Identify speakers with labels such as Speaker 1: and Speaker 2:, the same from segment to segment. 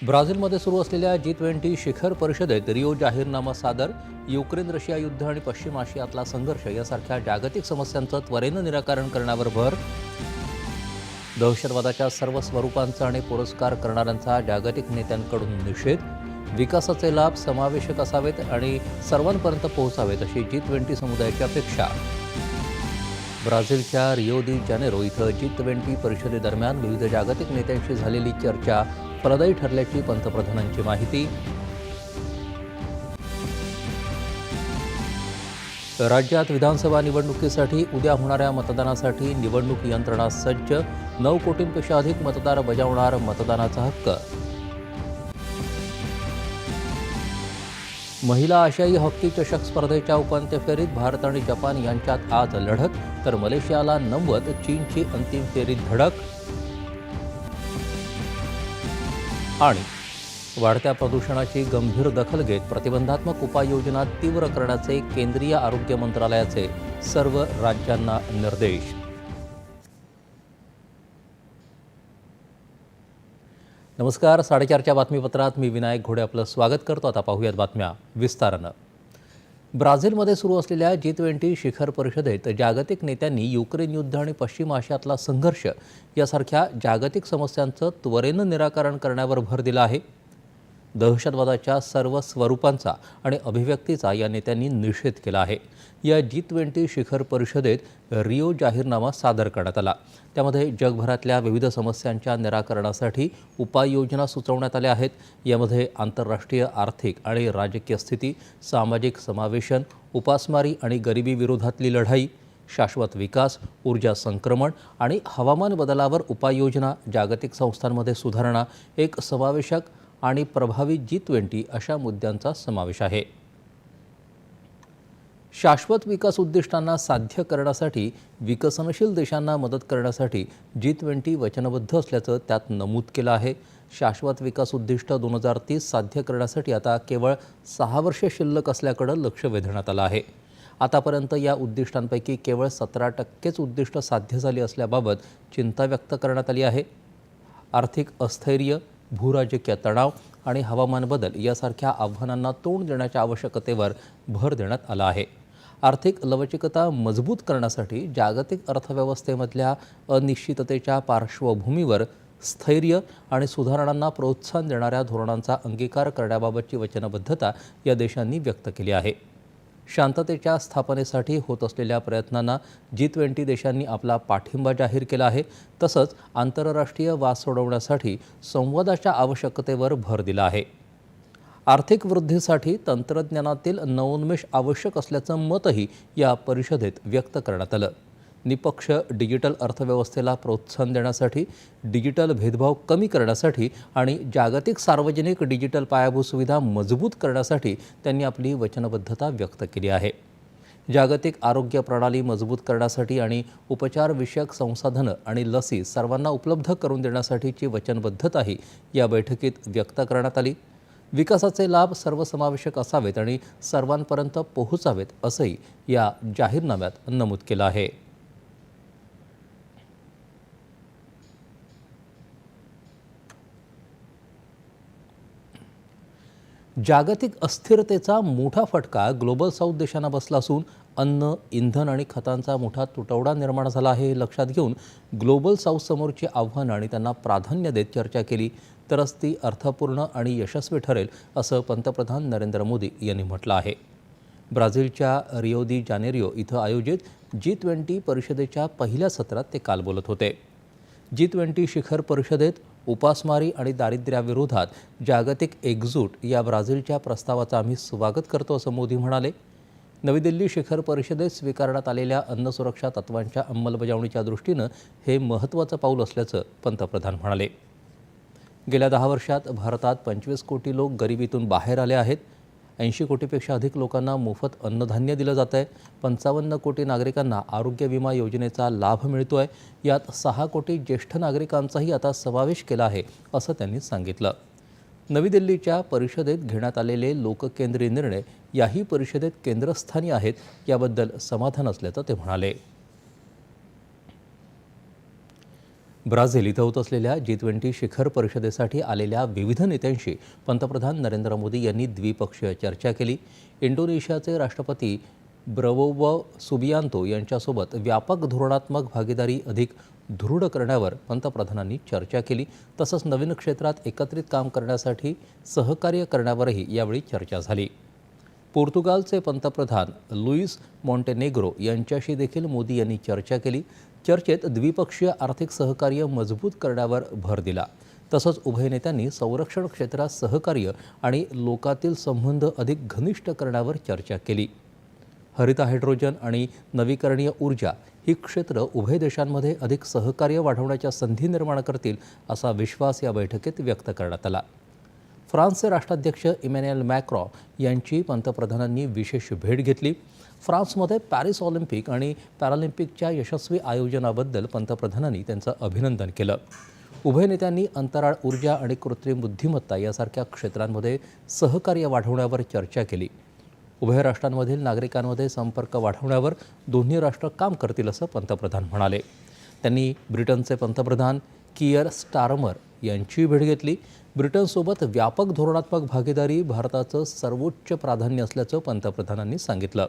Speaker 1: ब्राझीलमध्ये सुरू असलेल्या G20 शिखर परिषदेत रिओ जाहीरनामा सादर. युक्रेन रशिया युद्ध आणि पश्चिम आशियातला संघर्ष यासारख्या जागतिक समस्यांचं त्वरेनं निराकरण करण्यावर भर. दहशतवादाच्या सर्व स्वरूपांचा आणि पुरस्कार करणाऱ्यांचा जागतिक नेत्यांकडून निषेध. विकासाचे लाभ समावेशक असावेत आणि सर्वांपर्यंत पोहोचावेत अशी G20 समुदायाची अपेक्षा. ब्राझीलच्या रिओ दी जानेरो इथं G20 परिषदेदरम्यान विविध जागतिक नेत्यांशी झालेली चर्चा फलदायी ठरल्याची पंतप्रधानांची माहिती. राज्यात विधानसभा निवडणुकीसाठी उद्या होणाऱ्या मतदानासाठी निवडणूक यंत्रणा सज्ज. 9 कोटींपेक्षा अधिक मतदार बजावणार मतदानाचा हक्क. महिला आशियाई हॉकी चषक स्पर्धेच्या उपांत्य फेरीत भारत आणि जपान यांच्यात आज लढत, तर मलेशियाला 90 चीनची अंतिम फेरीत धडक. आणि वाढत्या प्रदूषणाची गंभीर दखल घेत प्रतिबंधात्मक उपाययोजना तीव्र करण्याचे केंद्रीय आरोग्य मंत्रालयाचे सर्व राज्यांना निर्देश. नमस्कार. 4:30च्या बातमीपत्रात मी विनायक घोडे आपलं स्वागत करतो. आता पाहूयात बातम्या विस्तारानं. ब्राझीलमध्ये सुरू असलेल्या G20 शिखर परिषदेत जागतिक नेत्यांनी युक्रेन युद्ध आणि पश्चिम आशियातला संघर्ष यासारख्या जागतिक समस्यांचं त्वरेनं निराकरण करण्यावर भर दिला आहे. दहशतवादाच्या सर्व स्वरूपांचा आणि अभिव्यक्तीचा या नेत्यांनी निषेध केला आहे. या G20 शिखर परिषदेत रिओ जाहीरनामा सादर करण्यात आला. त्यामध्ये जगभरातल्या विविध समस्यांच्या निराकरणासाठी उपाययोजना सुचवण्यात आल्या आहेत. यामध्ये आंतरराष्ट्रीय आर्थिक आणि राजकीय स्थिती, सामाजिक समावेशन, उपासमारी आणि गरिबी विरोधातली लढाई, शाश्वत विकास, ऊर्जा संक्रमण आणि हवामान बदलावर उपाययोजना, जागतिक संस्थांमध्ये सुधारणा, एक समावेशक आणि प्रभावी G20 अशा मुद्द्यांचा समावेश आहे. शाश्वत विकास उद्दिष्टांना साध्य करण्यासाठी विकसनशील देशांना मदत करण्यासाठी G20 वचनबद्ध असल्याचं त्यात नमूद केलं आहे. शाश्वत विकास उद्दिष्ट 2030 साध्य करण्यासाठी आता केवळ 6 वर्षे शिल्लक असल्याकडे लक्ष वेधण्यात आलं आहे. आतापर्यंत या उद्दिष्टांपैकी केवळ 17% उद्दिष्ट साध्य झाली असल्याबाबत चिंता व्यक्त करण्यात आली आहे. आर्थिक स्थैर्य, भूराजकीय तणाव आणि हवामान बदल यासारख्या आव्हानांना तोंड देण्याच्या आवश्यकतेवर भर देण्यात आला आहे. आर्थिक लवचिकता मजबूत करण्यासाठी जागतिक अर्थव्यवस्थेमधल्या अनिश्चिततेच्या पार्श्वभूमीवर स्थैर्य आणि सुधारणांना प्रोत्साहन देणाऱ्या धोरणांचा अंगीकार करण्याबाबतची वचनबद्धता या देशांनी व्यक्त केली आहे. शांततेच्या स्थापनेसाठी होत असलेल्या प्रयत्नांना G20 देशांनी आपला पाठिंबा जाहीर केला आहे. तसंच आंतरराष्ट्रीय वाद सोडवण्यासाठी संवादाच्या आवश्यकतेवर भर दिला आहे. आर्थिक वृद्धीसाठी तंत्रज्ञानातील नवोन्मेष आवश्यक असल्याचं मतही या परिषदेत व्यक्त करण्यात आलं. निपक्ष डिजिटल अर्थव्यवस्थेला प्रोत्साहन देण्यासाठी, डिजिटल भेदभाव कमी करण्यासाठी आणि जागतिक सार्वजनिक डिजिटल पायाभूत सुविधा मजबूत करण्यासाठी त्यांनी आपली वचनबद्धता व्यक्त केली आहे. जागतिक आरोग्य प्रणाली मजबूत करण्यासाठी आणि उपचारविषयक संसाधनं आणि लसी सर्वांना उपलब्ध करून देण्यासाठीची वचनबद्धताही या बैठकीत व्यक्त करण्यात आली. विकासाचे लाभ सर्वसमावेशक असावेत आणि सर्वांपर्यंत पोहोचावेत असंही या जाहीरनाम्यात नमूद केलं आहे. जागतिक अस्थिरतेचा मोठा फटका ग्लोबल साऊथ देशांना बसला असून अन्न, इंधन आणि खतांचा मोठा तुटवडा निर्माण झाला आहे. हे लक्षात घेऊन ग्लोबल साऊथ समोरची आव्हानं आणि त्यांना प्राधान्य देत चर्चा केली तरच ती अर्थपूर्ण आणि यशस्वी ठरेल असं पंतप्रधान नरेंद्र मोदी यांनी म्हटलं आहे. ब्राझीलच्या रिओ दी जानेरो इथं आयोजित G20 परिषदेच्या पहिल्या सत्रात ते काल बोलत होते. G20 शिखर परिषदेत उपासमारी आणि दारिद्र्याविरोधात जागतिक एकजूट या ब्राझीलच्या प्रस्तावाचं आम्ही स्वागत करतो असं मोदी म्हणाले. नवी दिल्ली शिखर परिषदेत स्वीकारण्यात आलेल्या अन्न सुरक्षा तत्वांच्या अंमलबजावणीच्या दृष्टीनं हे महत्त्वाचं पाऊल असल्याचं पंतप्रधान म्हणाले. गेल्या 10 वर्षात भारतात 25 कोटी लोक गरिबीतून बाहेर आले आहेत. 80 कोटीपेक्षा अधिक लोकांना मोफत अन्नधान्य दिलं जात आहे. 55 कोटी नागरिकांना आरोग्य विमा योजनेचा लाभ मिळतो आहे. यात 6 कोटी ज्येष्ठ नागरिकांचाही आता समावेश केला आहे असं त्यांनी सांगितलं. नवी दिल्लीच्या परिषदेत घेण्यात आलेले लोककेंद्री निर्णय याही परिषदेत केंद्रस्थानी आहेत. याबद्दल समाधान असल्याचं ते म्हणाले. ब्राझील इथं होत असलेल्या G20 शिखर परिषदेसाठी आलेल्या विविध नेत्यांशी पंतप्रधान नरेंद्र मोदी यांनी द्विपक्षीय चर्चा केली. इंडोनेशियाचे राष्ट्रपती प्रबोवो सुबियांतो यांच्यासोबत व्यापक धोरणात्मक भागीदारी अधिक दृढ करण्यावर पंतप्रधानांनी चर्चा केली. तसंच नवीन क्षेत्रात एकत्रित काम करण्यासाठी सहकार्य करण्यावरही यावेळी चर्चा झाली. पोर्तुगालचे पंतप्रधान लुईस मॉन्टेनेग्रो यांच्याशी देखील मोदी यांनी चर्चा केली. चर्चेत द्विपक्षीय आर्थिक सहकार्य मजबूत करण्यावर भर दिला. तसंच उभय नेत्यांनी संरक्षण क्षेत्रात सहकार्य आणि लोकातील संबंध अधिक घनिष्ठ करण्यावर चर्चा केली. हरित हायड्रोजन आणि नवीकरणीय ऊर्जा ही क्षेत्र उभय देशांमध्ये अधिक सहकार्य वाढवण्याच्या संधी निर्माण करतील असा विश्वास या बैठकीत व्यक्त करण्यात आला. फ्रान्सचे राष्ट्राध्यक्ष इमॅन्युएल मॅक्रॉ यांची पंतप्रधानांनी विशेष भेट घेतली. फ्रान्समध्ये पॅरिस ऑलिम्पिक आणि पॅरालिम्पिकच्या यशस्वी आयोजनाबद्दल पंतप्रधानांनी त्यांचं अभिनंदन केलं. उभय नेत्यांनी अंतराळ ऊर्जा आणि कृत्रिम बुद्धिमत्ता यासारख्या क्षेत्रांमध्ये सहकार्य वाढवण्यावर चर्चा केली. उभय राष्ट्रांमधील नागरिकांमध्ये संपर्क वाढवण्यावर दोन्ही राष्ट्र काम करतील असं पंतप्रधान म्हणाले. त्यांनी ब्रिटनचे पंतप्रधान कियर स्टारमर यांची भेट घेतली. ब्रिटनसोबत व्यापक धोरणात्मक भागीदारी भारताचं सर्वोच्च प्राधान्य असल्याचं पंतप्रधानांनी सांगितलं.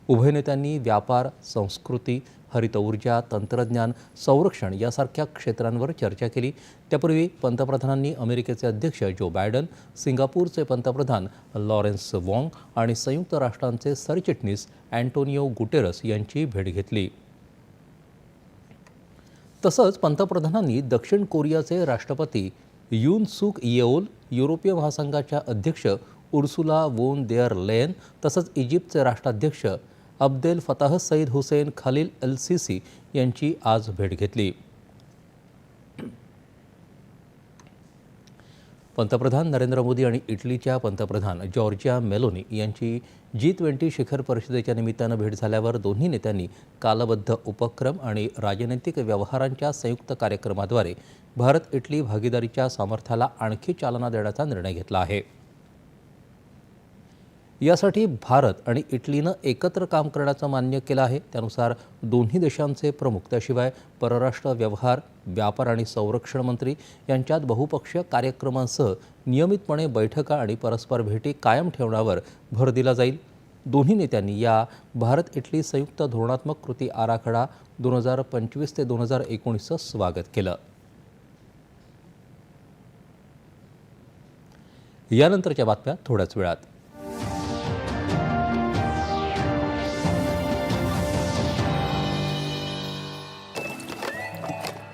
Speaker 1: उभय नेत्यांनी व्यापार, संस्कृती, हरित ऊर्जा, तंत्रज्ञान, संरक्षण यासारख्या क्षेत्रांवर चर्चा केली. त्यापूर्वी पंतप्रधानांनी अमेरिकेचे अध्यक्ष जो बायडन, सिंगापूरचे पंतप्रधान लॉरेन्स वॉंग आणि संयुक्त राष्ट्रांचे सरचिटणीस अँटोनियो गुटेरस यांची भेट घेतली. तसंच पंतप्रधानांनी दक्षिण कोरियाचे राष्ट्रपती यून सुक येओल, युरोपीय महासंघाच्या अध्यक्ष उर्सुला वोन देअर लेयन तसंच इजिप्तचे राष्ट्राध्यक्ष Abdel Fattah Saeed Hussein Khalil el Sisi यांची आज भेट घेतली. पंतप्रधान नरेंद्र मोदी आणि इटलीच्या पंतप्रधान जॉर्जिया मेलोनी यांची G20 शिखर परिषदेच्या निमित्तानं भेट झाल्यावर दोन्ही नेत्यांनी कालबद्ध उपक्रम आणि राजनैतिक व्यवहारांच्या संयुक्त कार्यक्रमाद्वारे भारत इटली भागीदारीच्या सामर्थ्याला आणखी चालना देण्याचा निर्णय घेतला आहे. यासाठी भारत आणि इटलीनं एकत्र काम करण्याचं मान्य केलं आहे. त्यानुसार दोन्ही देशांचे प्रमुख, त्याशिवाय परराष्ट्र व्यवहार, व्यापार आणि संरक्षण मंत्री यांच्यात बहुपक्षीय कार्यक्रमांसह नियमितपणे बैठका आणि परस्पर भेटी कायम ठेवण्यावर भर दिला जाईल. दोन्ही नेत्यांनी या भारत इटली संयुक्त धोरणात्मक कृती आराखडा 2025 ते 2019चं स्वागत केलं. यानंतरच्या बातम्या थोड्याच वेळात.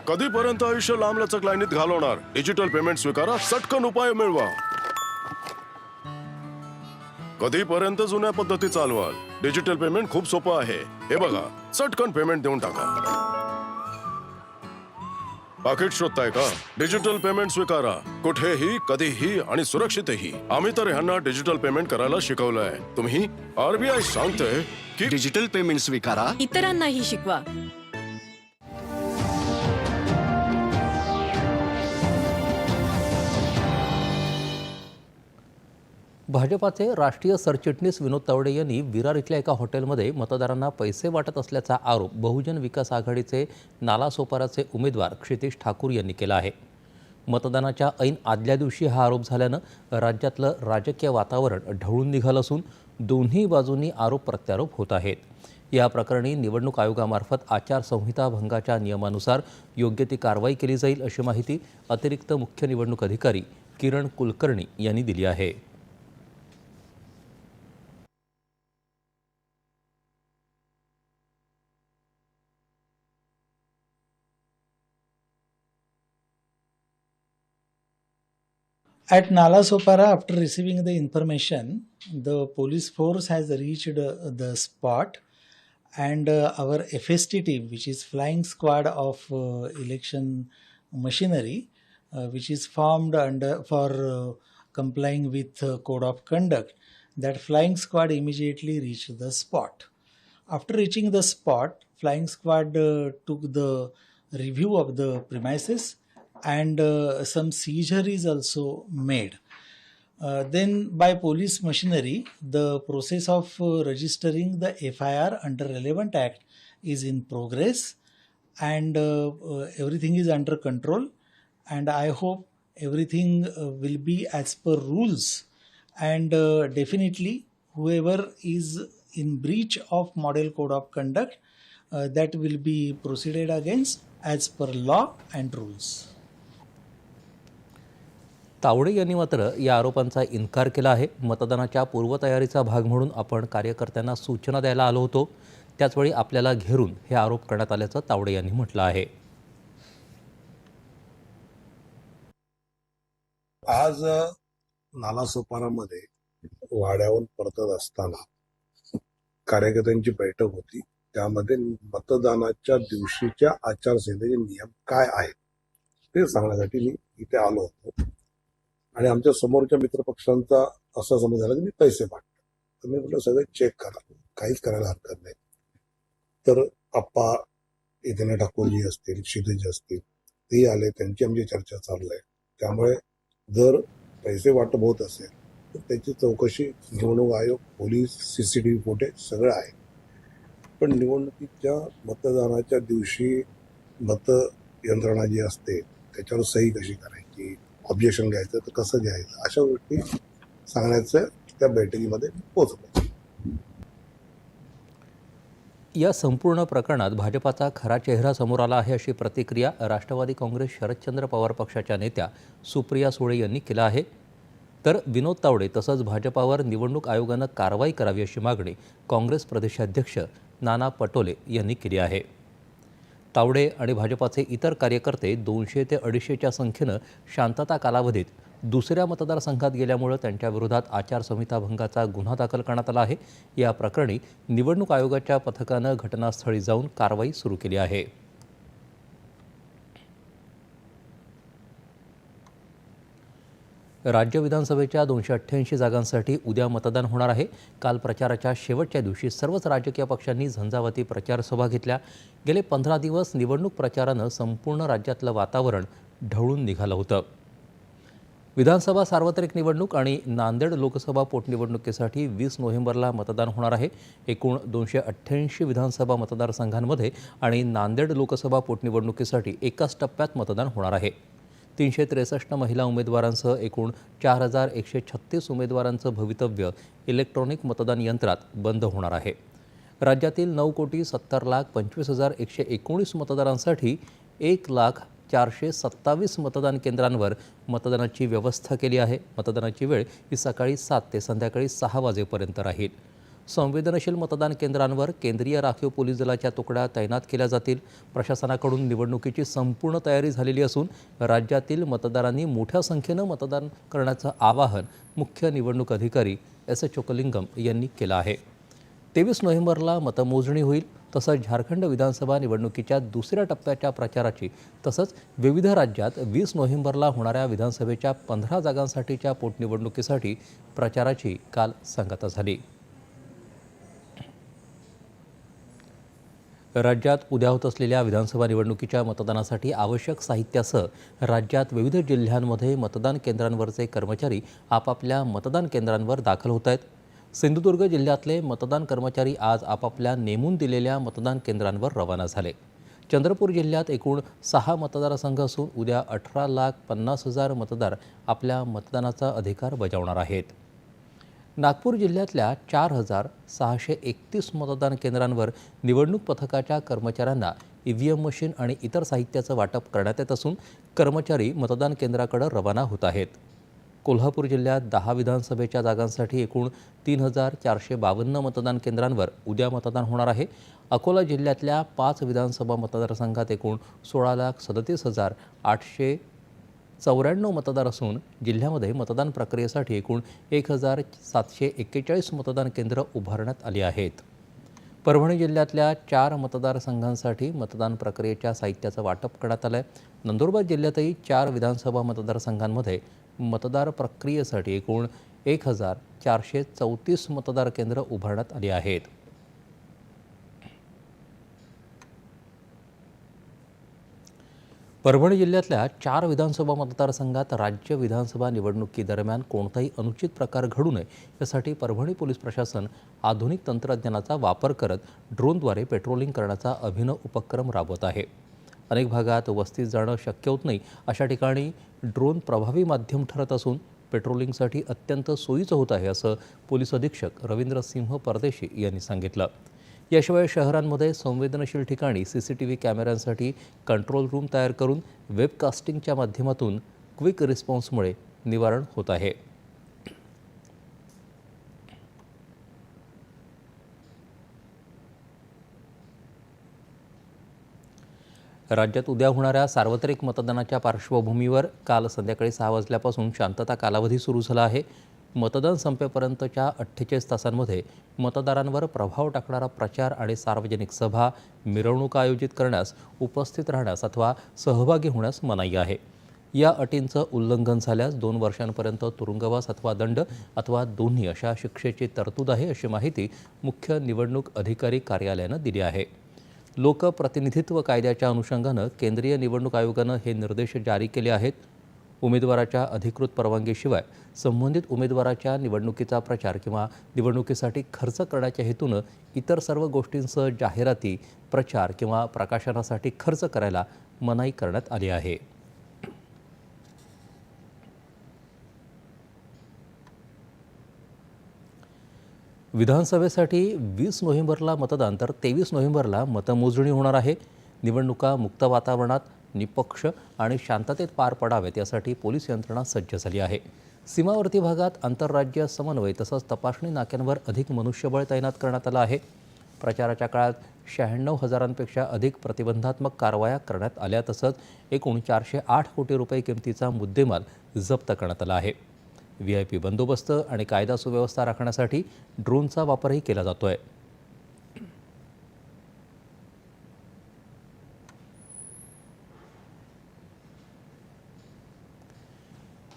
Speaker 2: कधीपर्यंत आयुष्य लांबलचक लाईनीत घालवणार? डिजिटल पेमेंट स्वीकारा, सटकन उपाय मिळवा. कधीपर्यंत जुन्या पद्धती चालवाल? डिजिटल पेमेंट खूप सोपं आहे. हे बघा, सटकन पेमेंट देऊन टाका. पाकिट शोधताय का? डिजिटल पेमेंट स्वीकारा, कुठेही, कधीही आणि सुरक्षितही. आम्ही तर ह्यांना डिजिटल पेमेंट करायला शिकवलंय. तुम्ही? RBI सांगतंय की
Speaker 3: डिजिटल पेमेंट स्वीकारा,
Speaker 4: इतरांनाही शिकवा.
Speaker 1: भाजपाचे राष्ट्रीय सरचिटणीस विनोद तावडे यांनी विरार इथल्या एका हॉटेलमध्ये मतदारांना पैसे वाटत असल्याचा आरोप बहुजन विकास आघाडीचे नालासोपाराचे उमेदवार क्षितिज ठाकूर यांनी केला आहे. मतदानाच्या ऐन आदल्या दिवशी हा आरोप झाल्यानं राज्यातलं राजकीय वातावरण ढवळून निघालं असून दोन्ही बाजूंनी आरोप प्रत्यारोप होत आहेत. या प्रकरणी निवडणूक आयोगामार्फत आचारसंहिता भंगाच्या नियमानुसार योग्य ती कारवाई केली जाईल अशी माहिती अतिरिक्त मुख्य निवडणूक अधिकारी किरण कुलकर्णी यांनी दिली आहे.
Speaker 5: At Nalasopara, after receiving the information, the police force has reached the spot, and our FST team, which is Flying Squad of Election Machinery, which is formed for complying with Code of Conduct, that Flying Squad immediately reached the spot. After reaching the spot, Flying Squad took the review of the premises, and some seizure is also made. Then by police machinery, the process of registering the FIR under relevant act is in progress, and everything is under control, and I hope everything will be as per rules, and definitely whoever is in breach of model code of conduct, that will be proceeded against as per law and rules.
Speaker 1: Tawde यांनी मात्र या आरोपांचा इन्कार केला आहे. मतदानाच्या पूर्वतयारीचा भाग म्हणून आपण कार्यकर्त्यांना सूचना द्यायला आलो होतो, त्याचवेळी आपल्याला घेरून हे आरोप करण्यात आल्याचं तावडे यांनी म्हटलं आहे.
Speaker 3: आज नालासोपारामध्ये वाड्यावरून परतत असताना कार्यकर्त्यांची बैठक होती. त्यामध्ये मतदानाच्या दिवशीच्या आचारसंहितेचे नियम काय आहेत ते सांगण्यासाठी मी इथे आलो होतो. आणि आमच्या समोरच्या मित्रपक्षांचा असा समज झाला की मी पैसे वाटतो. तर मी म्हटलं सगळं चेक करा, काहीच करायला हरकत नाही. तर आप्पा इथे ठाकूरजी असतील, क्षितिज असतील, तेही आले, त्यांची आमची चर्चा चालू आहे. त्यामुळे जर पैसे वाटप होत असेल तर त्याची चौकशी निवडणूक आयोग, पोलीस, CCTV फुटेज सगळं आहे. पण निवडणुकीच्या मतदानाच्या दिवशी मतयंत्रणा जी असते त्याच्यावर सही कशी करायची, ऑब्जेक्शन घ्यायचं तर कसं घ्यायचं, अशा गोष्टी सांगण्याचं त्या बैठकीमध्ये पोहोचलो.
Speaker 1: या संपूर्ण प्रकरणात भाजपाचा खरा चेहरा समोर आला आहे अशी प्रतिक्रिया राष्ट्रवादी काँग्रेस शरदचंद्र पवार पक्षाच्या नेत्या सुप्रिया सुळे यांनी केला आहे. तर विनोद तावडे तसंच भाजपावर निवडणूक आयोगानं कारवाई करावी अशी मागणी काँग्रेस प्रदेशाध्यक्ष नाना पटोले यांनी केली आहे. तावडे आणि भाजपाचे इतर कार्यकर्ते 200 ते 250च्या संख्येनं शांतता कालावधीत दुसऱ्या मतदारसंघात गेल्यामुळं त्यांच्याविरोधात आचारसंहिता भंगाचा गुन्हा दाखल करण्यात आला आहे. या प्रकरणी निवडणूक आयोगाच्या पथकानं घटनास्थळी जाऊन कारवाई सुरू केली आहे. राज्य विधानसभेच्या 288 जागांसाठी उद्या मतदान होणार आहे. काल प्रचाराच्या शेवटच्या दिवशी सर्वच राजकीय पक्षांनी झंझावाती प्रचारसभा घेतल्या. गेले 15 दिवस निवडणूक प्रचारानं संपूर्ण राज्यातलं वातावरण ढवळून निघालं होतं. विधानसभा सार्वत्रिक निवडणूक आणि नांदेड लोकसभा पोटनिवडणुकीसाठी 20 नोव्हेंबरला मतदान होणार आहे. एकूण 288 विधानसभा मतदारसंघांमध्ये आणि नांदेड लोकसभा पोटनिवडणुकीसाठी एकाच टप्प्यात मतदान होणार आहे. 363 महिला उमेदवारांसह एकूण 4136 उमेदवारांचं भवितव्य इलेक्ट्रॉनिक मतदान यंत्रात बंद होणार आहे. राज्यातील 9,70,25,119 मतदारांसाठी 1,04,27 मतदान केंद्रांवर मतदानाची व्यवस्था केली आहे. मतदानाची वेळ ही सकाळी 7 ते संध्याकाळी 6 वाजेपर्यंत राहील. संवेदनशील मतदान केंद्रांवर केंद्रीय राखीव पोलीस दलाच्या तुकड्या तैनात केल्या जातील. प्रशासनाकडून निवडणुकीची संपूर्ण तयारी झालेली असून राज्यातील मतदारांनी मोठ्या संख्येनं मतदान करण्याचं आवाहन मुख्य निवडणूक अधिकारी S. चोकलिंगम यांनी केलं आहे. 23 नोव्हेंबरला मतमोजणी होईल. तसंच झारखंड विधानसभा निवडणुकीच्या दुसऱ्या टप्प्याच्या प्रचाराची तसंच विविध राज्यात 20 नोव्हेंबरला होणाऱ्या विधानसभेच्या 15 जागांसाठीच्या पोटनिवडणुकीसाठी प्रचाराची काल सांगता झाली. राज्यात उद्या होत असलेल्या विधानसभा निवडणुकीच्या मतदानासाठी आवश्यक साहित्यासह राज्यात विविध जिल्ह्यांमध्ये मतदान केंद्रांवरचे कर्मचारी आपापल्या मतदान केंद्रांवर दाखल होत आहेत. सिंधुदुर्ग जिल्ह्यातले मतदान कर्मचारी आज आपापल्या नेमून दिलेल्या मतदान केंद्रांवर रवाना झाले. चंद्रपूर जिल्ह्यात एकूण 6 मतदारसंघ असून उद्या 18,50,000 मतदार आपल्या मतदानाचा अधिकार बजावणार आहेत. नागपूर जिल्ह्यातल्या 4,631 मतदान केंद्रांवर निवडणूक पथकाच्या कर्मचाऱ्यांना EVM मशीन आणि इतर साहित्याचं वाटप करण्यात येत असून कर्मचारी मतदान केंद्राकडे रवाना होत आहेत. कोल्हापूर जिल्ह्यात 10 विधानसभेच्या जागांसाठी एकूण 3,452 मतदान केंद्रांवर उद्या मतदान होणार आहे. अकोला जिल्ह्यातल्या 5 विधानसभा मतदारसंघात एकूण 16,37,894 मतदार असून जिल्ह्यामध्ये मतदान प्रक्रियेसाठी एकूण 1,741 मतदान केंद्र उभारण्यात आली आहेत. परभणी जिल्ह्यातल्या 4 मतदारसंघांसाठी मतदान प्रक्रियेच्या साहित्याचं वाटप करण्यात आलं आहे. नंदुरबार जिल्ह्यातही 4 विधानसभा मतदारसंघांमध्ये मतदार प्रक्रियेसाठी एकूण 1,434 मतदार केंद्र उभारण्यात आली आहेत. परभणी जिल्ह्यातल्या 4 विधानसभा मतदारसंघात राज्य विधानसभा निवडणुकीदरम्यान कोणताही अनुचित प्रकार घडू नये यासाठी परभणी पोलीस प्रशासन आधुनिक तंत्रज्ञानाचा वापर करत ड्रोनद्वारे पेट्रोलिंग करण्याचा अभिनव उपक्रम राबवत आहे. अनेक भागात वस्तीत जाणं शक्य होत नाही, अशा ठिकाणी ड्रोन प्रभावी माध्यम ठरत असून पेट्रोलिंगसाठी अत्यंत सोयीचं होत आहे, असं पोलीस अधीक्षक रवींद्र सिंह परदेशी यांनी सांगितलं. याशिवाय शहरांमध्ये संवेदनशील ठिकाणी CCTV कॅमेऱ्यांसाठी कंट्रोल रूम तयार करून वेबकास्टिंगच्या माध्यमातून क्विक रिस्पॉन्समुळे निवारण होत आहे. राज्यात उद्या होणाऱ्या सार्वत्रिक मतदानाच्या पार्श्वभूमीवर काल संध्याकाळी 6 वाजल्यापासून शांतता कालावधी सुरू झाला आहे. मतदान संपेपर्यंतच्या 48 तासांमध्ये मतदारांवर प्रभाव टाकणारा प्रचार आणि सार्वजनिक सभा, मिरवणुका आयोजित करण्यास, उपस्थित राहण्यास अथवा सहभागी होण्यास मनाई आहे. या अटींचं उल्लंघन झाल्यास 2 वर्षांपर्यंत तुरुंगवास अथवा दंड अथवा दोन्ही अशा शिक्षेची तरतूद आहे, अशी माहिती मुख्य निवडणूक अधिकारी कार्यालयानं दिली आहे. लोकप्रतिनिधित्व कायद्याच्या अनुषंगानं केंद्रीय निवडणूक आयोगानं हे निर्देश जारी केले आहेत. उमेदवाराच्या अधिकृत परवानगीशिवाय संबंधित उमेदवाराच्या निवडणुकीचा प्रचार किंवा निवडणुकीसाठी खर्च करण्याच्या हेतूनं इतर सर्व गोष्टींसह जाहिराती, प्रचार किंवा प्रकाशनासाठी खर्च करायला मनाई करण्यात आली आहे. विधानसभेसाठी 20 नोव्हेंबरला मतदान तर 23 नोव्हेंबरला मतमोजणी होणार आहे. निवडणुका मुक्त वातावरणात, निपक्ष आणि शांततेत पार पडावेत यासाठी पोलीस यंत्रणा सज्ज झाली आहे. सीमावर्ती भागात आंतरराज्य समन्वय तसंच तपासणी नाक्यांवर अधिक मनुष्यबळ तैनात करण्यात आलं आहे. प्रचाराच्या काळात 96,000पेक्षा अधिक प्रतिबंधात्मक कारवाया करण्यात आल्या. तसंच एकूण 408 कोटी रुपये किमतीचा मुद्देमाल जप्त करण्यात आला आहे. VIP बंदोबस्त आणि कायदा सुव्यवस्था राखण्यासाठी ड्रोनचा वापरही केला जातोय.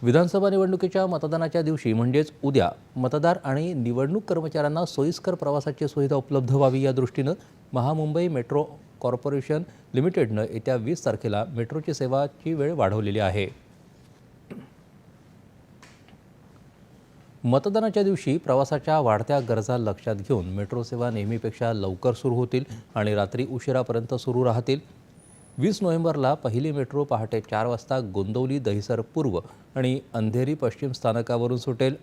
Speaker 1: विधानसभा निवडणुकीच्या मतदानाच्या दिवशी म्हणजेच उद्या मतदार आणि निवडणूक कर्मचाऱ्यांना सोयीस्कर प्रवासाची सुविधा उपलब्ध व्हावी या दृष्टीनं महामुंबई मेट्रो कॉर्पोरेशन लिमिटेडनं येत्या 20 तारखेला मेट्रोची सेवाची वेळ वाढवलेली आहे. मतदानाच्या दिवशी प्रवासाच्या वाढत्या गरजा लक्षात घेऊन मेट्रो सेवा नेहमीपेक्षा लवकर सुरू होतील आणि रात्री उशिरापर्यंत सुरू राहतील. 20 नोव्हेंबरला पहिली मेट्रो पहाटे 4 वाजता गोंदवली दहिसर पूर्व आणि अंधेरी पश्चिम स्थानकावरून सुटेल.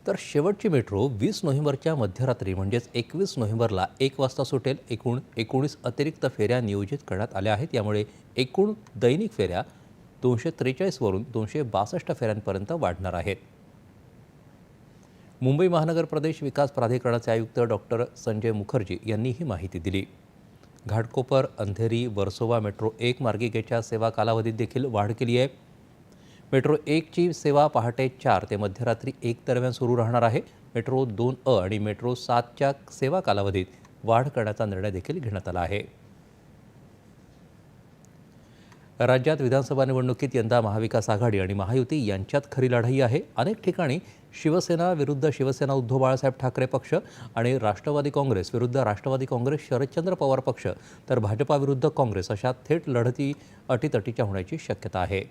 Speaker 1: तर शेवटची मेट्रो 20 नोव्हेंबरच्या मध्यरात्री म्हणजेच 21 नोव्हेंबरला 1 वाजता सुटेल. एकूण 19 अतिरिक्त फेऱ्या नियोजित करण्यात आल्या आहेत. यामुळे एकूण दैनिक फेऱ्या 243 वरून 262 फेऱ्यांपर्यंत वाढणार आहेत. मुंबई महानगर प्रदेश विकास प्राधिकरणाचे आयुक्त डॉक्टर संजय मुखर्जी यांनी ही माहिती दिली. घाटकोपर, अंधेरी, वर्सोवा मेट्रो 1 मार्गिकेच्या सेवा कालावधीत देखील वाढ केली आहे. मेट्रो 1ची सेवा पहाटे 4 ते मध्यरात्री 1 दरम्यान सुरू राहणार आहे. मेट्रो 2A आणि मेट्रो 7च्या सेवा कालावधीत वाढ करण्याचा निर्णय देखील घेण्यात आला आहे. राज्यात विधानसभा निवडणुकीत यंदा महाविकास आघाडी आणि महायुती यांच्यात खरी लढाई आहे. अनेक ठिकाणी शिवसेना विरुद्ध शिवसेना उद्धव बाळासाहेब ठाकरे पक्ष आणि राष्ट्रवादी काँग्रेस विरुद्ध राष्ट्रवादी काँग्रेस शरदचंद्र पवार पक्ष तर भाजपा विरुद्ध काँग्रेस अशा थेट लढती अटीतटीच्या होण्याची शक्यता आहे.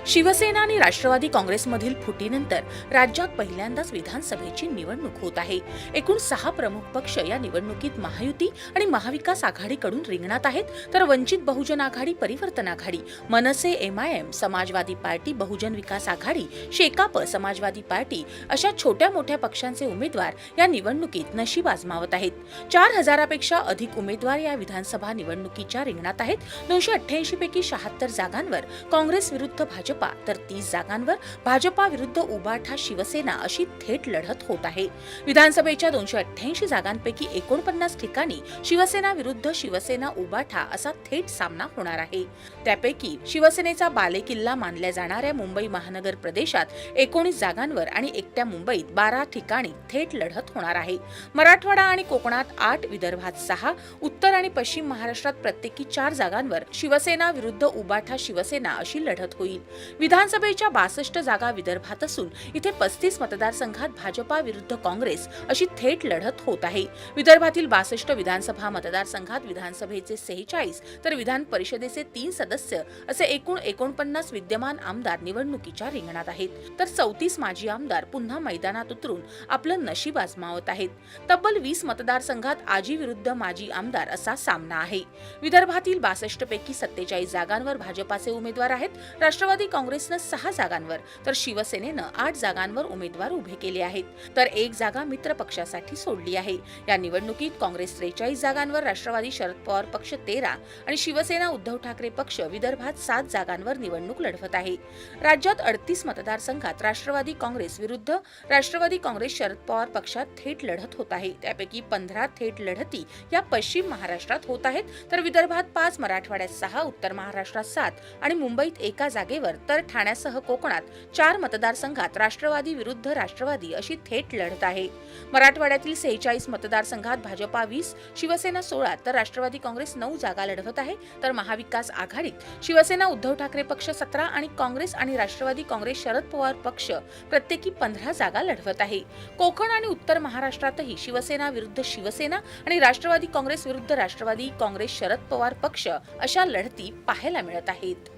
Speaker 4: शिवसेना आणि राष्ट्रवादी काँग्रेसमधील फुटीनंतर राज्यात पहिल्यांदाच विधानसभेची निवडणूक होत आहे. एकूण 6 प्रमुख पक्ष या निवडणुकीत महायुती आणि महाविकास आघाडीकडून रिंगणात आहेत. तर वंचित बहुजन आघाडी, परिवर्तन आघाडी, मनसे, MIM, समाजवादी पार्टी, बहुजन विकास आघाडी, शेकाप, समाजवादी पार्टी अशा छोट्या मोठ्या पक्षांचे उमेदवार या निवडणुकीत नशीब आजमावत आहेत. 4,000पेक्षा अधिक उमेदवार या विधानसभा निवडणुकीच्या रिंगणात आहेत. 288 पैकी 76 जागांवर काँग्रेस विरुद्ध भाजप भाजपा तर 30 जागांवर भाजपा विरुद्ध उबाठा शिवसेना अशी थेट लढत होत आहे. विधानसभेच्या 288 जागांपैकी 49 ठिकाणी शिवसेना विरुद्ध शिवसेना उबाठा असा थेट सामना होणार आहे. त्यापैकी शिवसेनेचा बालेकिल्ला मानल्या जाणाऱ्या मुंबई महानगर प्रदेशात 19 जागांवर आणि एकट्या मुंबईत 12 ठिकाणी थेट लढत होणार आहे. मराठवाडा आणि कोकणात 8, विदर्भात 6, उत्तर आणि पश्चिम महाराष्ट्रात प्रत्येकी 4 जागांवर शिवसेना विरुद्ध उबाठा शिवसेना अशी लढत होईल. विधानसभेच्या 62 जागा विदर्भात असून इथे 35 मतदारसंघात भाजपा विरुद्ध काँग्रेस अशी थेट लढत होत आहे. विदर्भातील 62 विधानसभा मतदारसंघात विधानसभेचे 46 तर विधान परिषदेचे 3 सदस्य असे एकूण 49 विद्यमान आमदार निवडणुकीच्या रिंगणात आहेत. तर 34 माजी आमदार पुन्हा मैदानात उतरून आपलं नशीब आजमावत आहेत. तब्बल 20 मतदारसंघात आजी विरुद्ध माजी आमदार असा सामना आहे. विदर्भातील 62 पैकी 47 जागांवर भाजपाचे उमेदवार आहेत. राष्ट्रवादी काँग्रेसनं 6 जागांवर तर शिवसेनेनं 8 जागांवर उमेदवार उभे केले आहेत. तर 1 जागा मित्र पक्षासाठी सोडली आहे. या निवडणुकीत काँग्रेस 43 जागांवर, राष्ट्रवादी शरद पवार पक्ष 13 आणि शिवसेना उद्धव ठाकरे पक्ष विदर्भात 7 जागांवर निवडणूक लढवत आहे. राज्यात 38 मतदारसंघात राष्ट्रवादी काँग्रेस विरुद्ध राष्ट्रवादी काँग्रेस शरद पवार पक्षात थेट लढत होत आहे. त्यापैकी 15 थेट लढती या पश्चिम महाराष्ट्रात होत आहेत. तर विदर्भात 5, मराठवाड्यात 6, उत्तर महाराष्ट्रात 7 आणि मुंबईत 1 जागेवर तर ठाण्यासह कोकणात 4 मतदारसंघात राष्ट्रवादी विरुद्ध राष्ट्रवादी अशी थेट लढत आहे. मराठवाड्यातील 46 मतदारसंघात भाजपा 20, शिवसेना 16 तर राष्ट्रवादी काँग्रेस 9 जागा लढवत आहे. तर महाविकास आघाडीत शिवसेना उद्धव ठाकरे पक्ष 17 आणि काँग्रेस आणि राष्ट्रवादी काँग्रेस शरद पवार पक्ष प्रत्येकी 15 जागा लढवत आहे. कोकण आणि उत्तर महाराष्ट्रातही शिवसेना विरुद्ध शिवसेना आणि राष्ट्रवादी काँग्रेस विरुद्ध राष्ट्रवादी काँग्रेस शरद पवार पक्ष अशा लढती पाहायला मिळत आहेत.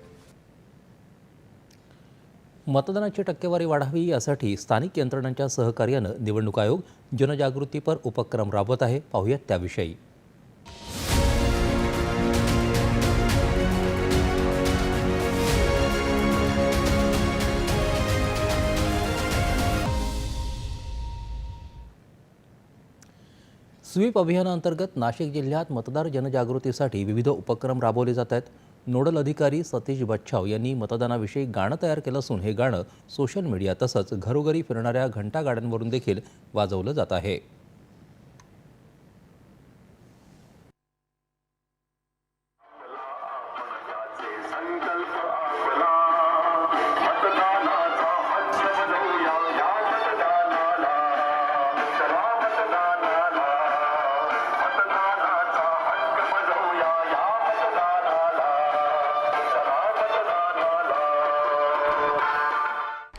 Speaker 1: मतदानाची टक्केवारी वाढावी यासाठी स्थानिक यंत्रणांच्या सहकार्यानं निवडणूक आयोग जनजागृतीपर उपक्रम राबवत आहे. पाहूयात त्याविषयी. स्वीप अभियानाअंतर्गत नाशिक जिल्ह्यात मतदार जनजागृतीसाठी विविध उपक्रम राबवले जात आहेत. नोडल अधिकारी सतीश बच्छाव यांनी मतदानाविषयी गाणं तयार केलं असून हे गाणं सोशल मीडिया तसंच घरोघरी फिरणाऱ्या घंटागाड्यांवरून देखील वाजवलं जात आहे.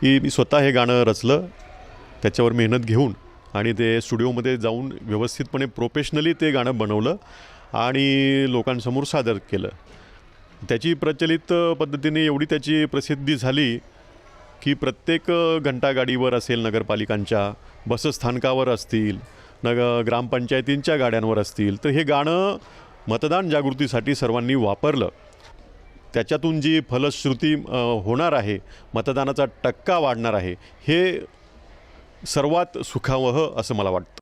Speaker 6: की मी स्वतः हे गाणं रचलं, त्याच्यावर मेहनत घेऊन आणि ते स्टुडिओमध्ये जाऊन व्यवस्थितपणे प्रोफेशनली ते गाणं बनवलं आणि लोकांसमोर सादर केलं. त्याची प्रचलित पद्धतीने एवढी त्याची प्रसिद्धी झाली की प्रत्येक घंटागाडीवर असेल, नगरपालिकांच्या बसस्थानकावर असतील, ग्रामपंचायतींच्या गाड्यांवर असतील, तर हे गाणं मतदान जागृतीसाठी सर्वांनी वापरलं. त्याच्यातून जी फलश्रुती होणार आहे, मतदानाचा टक्का वाढणार आहे, हे सर्वात सुखावह असं मला वाटतं.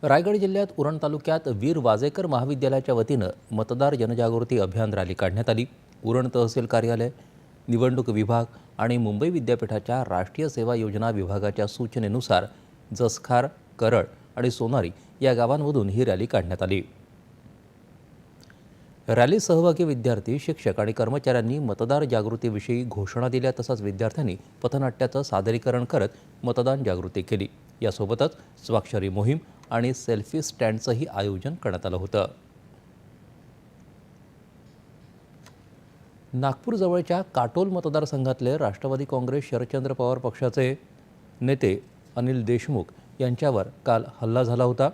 Speaker 1: रायगड जिल्ह्यात उरण तालुक्यात वीर वाजेकर महाविद्यालयाच्या वतीनं मतदार जनजागृती अभियान रॅली काढण्यात आली. उरण तहसील कार्यालय, निवडणूक विभाग आणि मुंबई विद्यापीठाच्या राष्ट्रीय सेवा योजना विभागाच्या सूचनेनुसार जसखार, करळ आणि सोनारी या गावांमधून ही रॅली काढण्यात आली. रॅलीत सहभागी विद्यार्थी, शिक्षक आणि कर्मचाऱ्यांनी मतदार जागृतीविषयी घोषणा दिल्या. तसंच विद्यार्थ्यांनी पथनाट्याचं सादरीकरण करत मतदान जागृती केली. यासोबतच स्वाक्षरी मोहीम आणि सेल्फी स्टँडचंही आयोजन करण्यात आलं होतं. नागपूरजवळच्या काटोल मतदारसंघातले राष्ट्रवादी काँग्रेस शरदचंद्र पवार पक्षाचे नेते अनिल देशमुख यांच्यावर काल हल्ला झाला होता.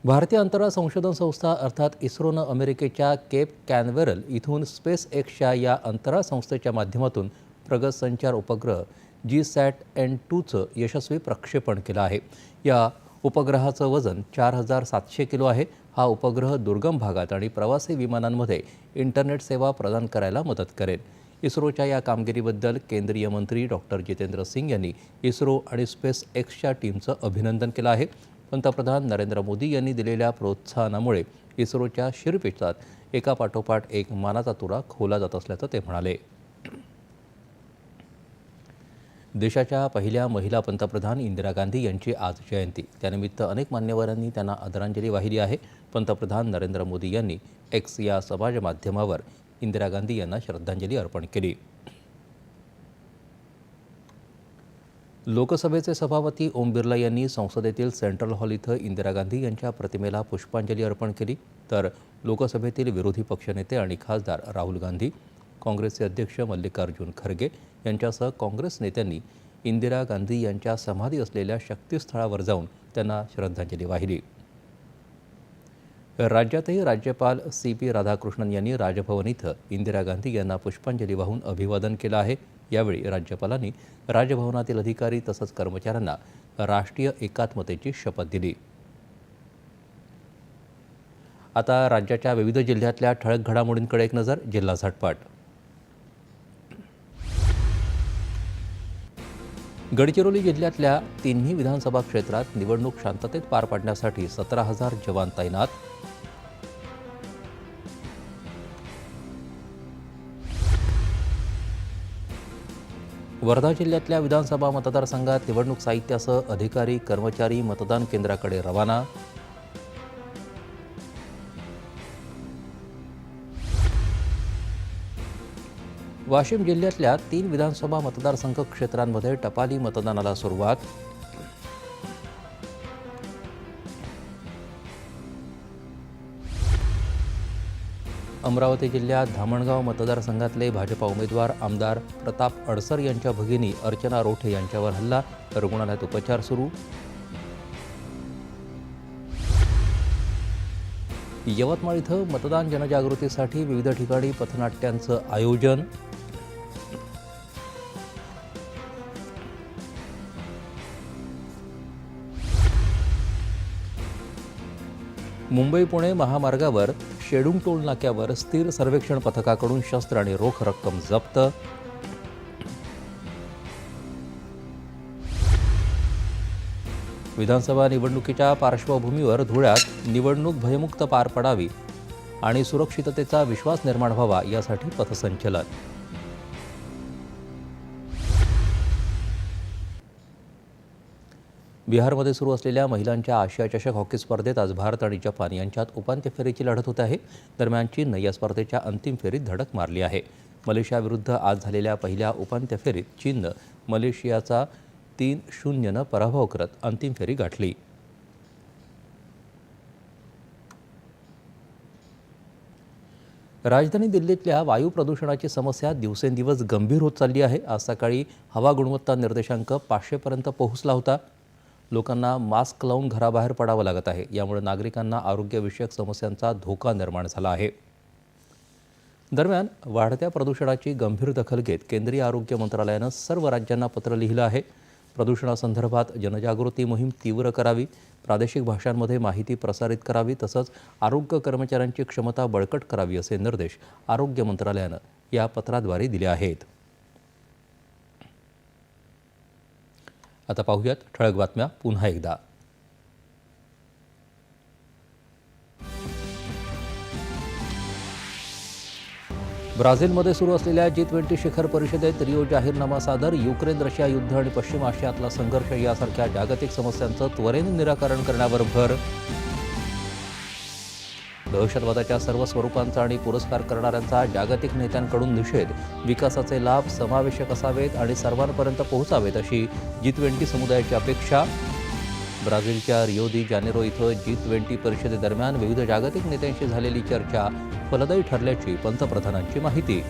Speaker 1: भारतीय अंतराळ संशोधन संस्था अर्थात इस्रोनं अमेरिकेच्या केप कॅनवेरल इथून स्पेस एक्सच्या या अंतराळ संस्थेच्या माध्यमातून प्रगत संचार उपग्रह GSAT-N2चं यशस्वी प्रक्षेपण केलं आहे. या उपग्रहाचं वजन 4700 किलो आहे. हा उपग्रह दुर्गम भागात आणि प्रवासी विमानांमध्ये इंटरनेट सेवा प्रदान करायला मदत करेल. इस्रोच्या या कामगिरीबद्दल केंद्रीय मंत्री डॉक्टर जितेंद्र सिंग यांनी इस्रो आणि स्पेस एक्सच्या टीमचं अभिनंदन केलं आहे. पंतप्रधान नरेंद्र मोदी यांनी दिलेल्या प्रोत्साहनामुळे इस्रोच्या शिरपेचात एकापाठोपाठ एक मानाचा तुरा खोवला जात असल्याचं ते म्हणाले. देशाच्या पहिल्या महिला पंतप्रधान इंदिरा गांधी यांची आज जयंती. त्यानिमित्त अनेक मान्यवरांनी त्यांना आदरांजली वाहिली आहे. पंतप्रधान नरेंद्र मोदी यांनी एक्स या समाज माध्यमावर इंदिरा गांधी यांना श्रद्धांजली अर्पण केली. लोकसभेचे सभापती ओम बिर्ला यांनी संसदेतील सेंट्रल हॉल इथं इंदिरा गांधी यांच्या प्रतिमेला पुष्पांजली अर्पण केली. तर लोकसभेतील विरोधी पक्षनेते आणि खासदार राहुल गांधी, काँग्रेसचे अध्यक्ष मल्लिकार्जुन खरगे यांच्यासह काँग्रेस नेत्यांनी इंदिरा गांधी यांच्या समाधी असलेल्या शक्तीस्थळावर जाऊन त्यांना श्रद्धांजली वाहिली. राज्यातही राज्यपाल CP राधाकृष्णन यांनी राजभवन इथं इंदिरा गांधी यांना पुष्पांजली वाहून अभिवादन केलं आहे. यावेळी राज्यपालांनी राजभवनातील अधिकारी तसंच कर्मचाऱ्यांना राष्ट्रीय एकात्मतेची शपथ दिली. आता राज्याच्या विविध जिल्ह्यातल्या ठळक घडामोडींकडे एक नजर. जिल्हा झटपट. गडचिरोली जिल्ह्यातल्या तिन्ही विधानसभा क्षेत्रात निवडणूक शांततेत पार पाडण्यासाठी 17,000 जवान तैनात. वर्धा जिल्ह्यातल्या विधानसभा मतदारसंघात निवडणूक साहित्यासह अधिकारी कर्मचारी मतदान केंद्राकडे रवाना. वाशिम जिल्ह्यातल्या 3 विधानसभा मतदारसंघ क्षेत्रांमध्ये टपाली मतदानाला सुरुवात. अमरावती जिल्ह्यात धामणगाव मतदारसंघातले भाजपा उमेदवार आमदार प्रताप अडसर यांच्या भगिनी अर्चना रोठे यांच्यावर हल्ला. रुग्णालयात उपचार सुरू. यवतमाळ इथं मतदान जनजागृतीसाठी विविध ठिकाणी पथनाट्यांचं आयोजन. मुंबई पुणे महामार्गावर शेडूंग टोल नाक्यावर स्थिर सर्वेक्षण पथकाकडून शस्त्र आणि रोख रक्कम जप्त. विधानसभा निवडणुकीच्या पार्श्वभूमीवर धुळ्यात निवडणूक भयमुक्त पार पडावी आणि सुरक्षिततेचा विश्वास निर्माण व्हावा यासाठी पथसंचलन. बिहारमध्ये सुरू असलेल्या महिलांच्या आशिया चषक हॉकी स्पर्धेत आज भारत आणि जपान यांच्यात उपांत्य फेरीची लढत होत आहे. दरम्यान चीननं या स्पर्धेच्या अंतिम फेरीत धडक मारली आहे. मलेशियाविरुद्ध आज झालेल्या पहिल्या उपांत्य फेरीत चीननं मलेशियाचा 3-0 पराभव करत अंतिम फेरी गाठली. राजधानी दिल्लीतल्या वायू प्रदूषणाची समस्या दिवसेंदिवस गंभीर होत चालली आहे. आज सकाळी हवा गुणवत्ता निर्देशांक 500पर्यंत पोहोचला होता. लोकांना मास्क लावून घराबाहेर पडावं लागत आहे. यामुळे नागरिकांना आरोग्यविषयक समस्यांचा धोका निर्माण झाला आहे. दरम्यान वाढत्या प्रदूषणाची गंभीर दखल घेत केंद्रीय आरोग्य मंत्रालयानं सर्व राज्यांना पत्र लिहिलं आहे. प्रदूषणासंदर्भात जनजागृती मोहीम तीव्र करावी, प्रादेशिक भाषांमध्ये माहिती प्रसारित करावी, तसंच आरोग्य कर्मचाऱ्यांची क्षमता बळकट करावी असे निर्देश आरोग्य मंत्रालयानं या पत्राद्वारे दिले आहेत. आता पाहूयात ठळक बातम्या पुन्हा एकदा. ब्राझीलमध्ये सुरू असलेल्या G20 शिखर परिषदेत रिओ जाहीरनामा सादर. युक्रेन रशिया युद्ध आणि पश्चिम आशियातला संघर्ष यासारख्या जागतिक समस्यांचं त्वरेने निराकरण करण्यावर भर. दहशतवादाच्या सर्व स्वरूपांचा आणि पुरस्कार करणाऱ्यांचा जागतिक नेत्यांकडून निषेध. विकासाचे लाभ समावेशक असावेत आणि सर्वांपर्यंत पोहोचावेत अशी G20 समुदायाची अपेक्षा. ब्राझीलच्या रिओ दी जानेरो इथं G20 परिषदेदरम्यान विविध जागतिक नेत्यांशी झालेली चर्चा फलदायी ठरल्याची पंतप्रधानांची माहिती.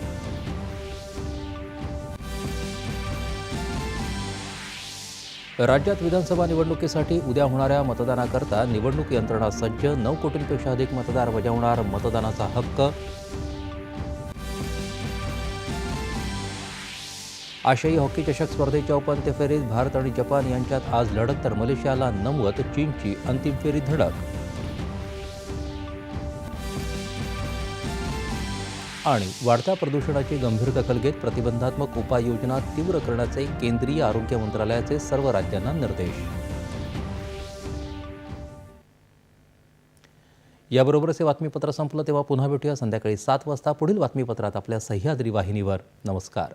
Speaker 1: राज्यात विधानसभा निवडणुकीसाठी उद्या होणाऱ्या मतदानाकरता निवडणूक यंत्रणा सज्ज. 9 कोटींपेक्षा अधिक मतदार बजावणार मतदानाचा हक्क. आशियाई हॉकी चषक स्पर्धेच्या उपांत्य फेरीत भारत आणि जपान यांच्यात आज लढत, तर मलेशियाला नमवत चीनची अंतिम फेरीत धडक. आणि वाढत्या प्रदूषणाची गंभीर दखल घेत प्रतिबंधात्मक उपाययोजना तीव्र करण्याचे केंद्रीय आरोग्य मंत्रालयाचे सर्व राज्यांना निर्देश. याबरोबरच हे बातमीपत्र संपलं. तेव्हा पुन्हा भेटूया संध्याकाळी 7 वाजता पुढील बातमीपत्रात आपल्या सह्याद्री वाहिनीवर. नमस्कार.